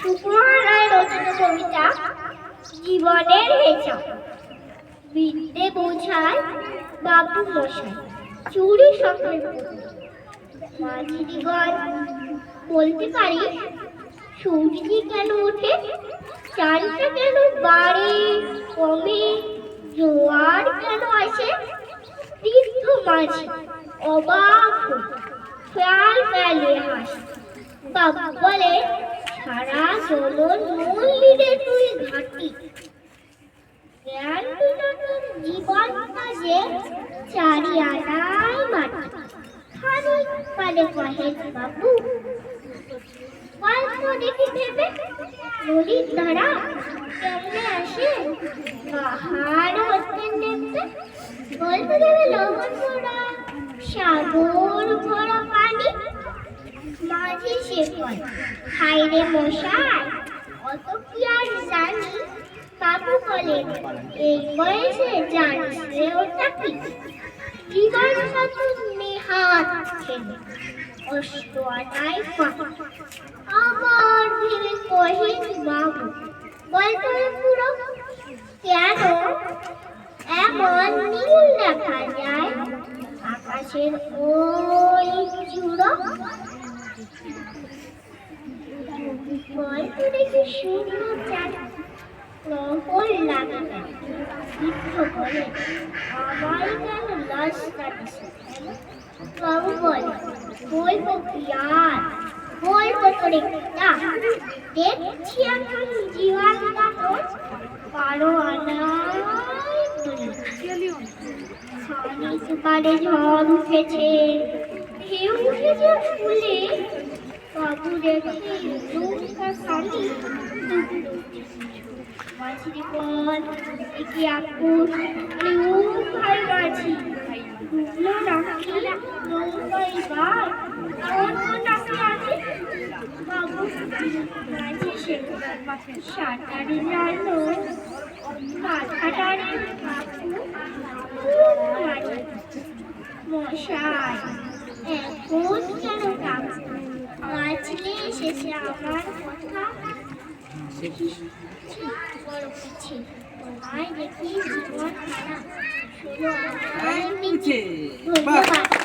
সুকুমার রায় রচিত কবিতা জীবনের হেঁচা। বিদ্যে বোঝায় বাবু মশাই, চুরি স্বপ্নে মাঝিদিগণ বলতে পারি, সূর্য কেন ওঠে, চাঁদটা কেন বাড়ে কমে, জোয়ার কেন আসে। তীর্থ মাঝি অবাক ফেল ফেলে হাসে। বাবু বলে, সারা চলন মল্লিরে তুই ঘাটি, জ্ঞান বিনোদন জীবন কাজে চারি আনাই মাটি। খানিক পালে কহে বাবু, গল্প দেখি ভেবে নদীর ধারা কেমনে আসে, পাহাড় হতে নেমতে গল্প দেবে লবণ ভরা সাগর ভরা পানি। মাঝি সে কয়, হায়রে মশাই অত কি আর জানি। বাবু বলেন, এই বয়সে জানছে ওটা কি, জীবন কত নেহাত ছেলে অষ্ট আনাই আবার ভেবে কহে বাবু, গল্পের পুরো কেন এমন নীল দেখা যায় আকাশের ওই চূড়ো। গল্প দেখে সুন্দর চাঁদ প্রহর লাগে না, বৃদ্ধ বলে, আমায় কেন লাশ কাটিস। বাবু বলে, বলব কি আর, বলব তোরে কিনা, দেখছি এখন জীবন কাতর কারো আনায় খানিক বারে ঝড় উঠেছে, ঢেউ উঠেছে ফুলে। বাবু দেখে নৌকা খালি মাঝিরে বল, একে আকুশ ও ভাই মাঝি ডুবলো নাকি নৌকায় বার, অন্য নাকি আছে। বাবু মাঝি সে সাঁতারে জানো, মাথাটারে মশাই এখন কেন কাঁপছে, বাঁচলে এসেছে আমার কথা বড় পিছে, তোমায় দেখি জীবন খারাপ শুধু আমার নিচে। ধন্যবাদ।